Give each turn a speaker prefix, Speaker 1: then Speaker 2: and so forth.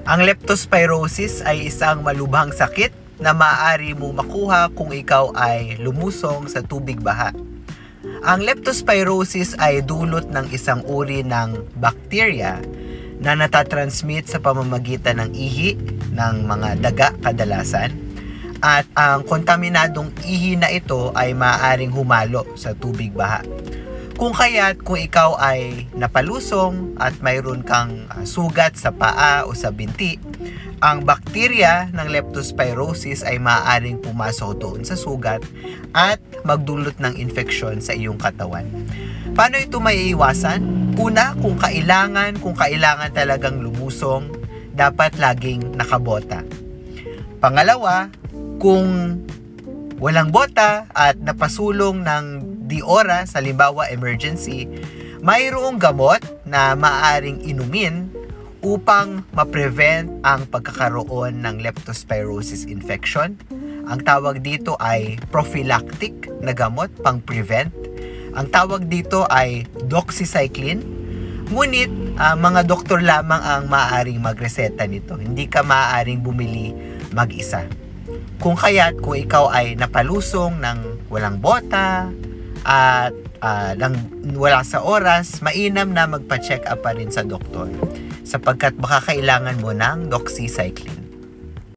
Speaker 1: Ang leptospirosis ay isang malubhang sakit na maaari mo makuha kung ikaw ay lumusong sa tubig baha. Ang leptospirosis ay dulot ng isang uri ng bacteria na natatransmit sa pamamagitan ng ihi ng mga daga kadalasan, at ang kontaminadong ihi na ito ay maaaring humalo sa tubig baha. Kung kaya't kung ikaw ay napalusong at mayroon kang sugat sa paa o sa binti, ang bakterya ng leptospirosis ay maaaring pumasok doon sa sugat at magdulot ng infeksyon sa iyong katawan. Paano ito maiiwasan? Una, kung kailangan talagang lumusong, dapat laging nakabota. Pangalawa, kung walang bota at napasulong ng di oras, halimbawa emergency, mayroong gamot na maaaring inumin upang ma-prevent ang pagkakaroon ng leptospirosis infection. Ang tawag dito ay prophylactic na gamot, pang-prevent. Ang tawag dito ay doxycycline. Ngunit mga doktor lamang ang maaaring magreseta nito. Hindi ka maaaring bumili mag-isa. Kung ikaw ay napalusong ng walang bota at wala sa oras, mainam na magpa-check up pa rin sa doktor sapagkat baka kailangan mo ng doxycycline.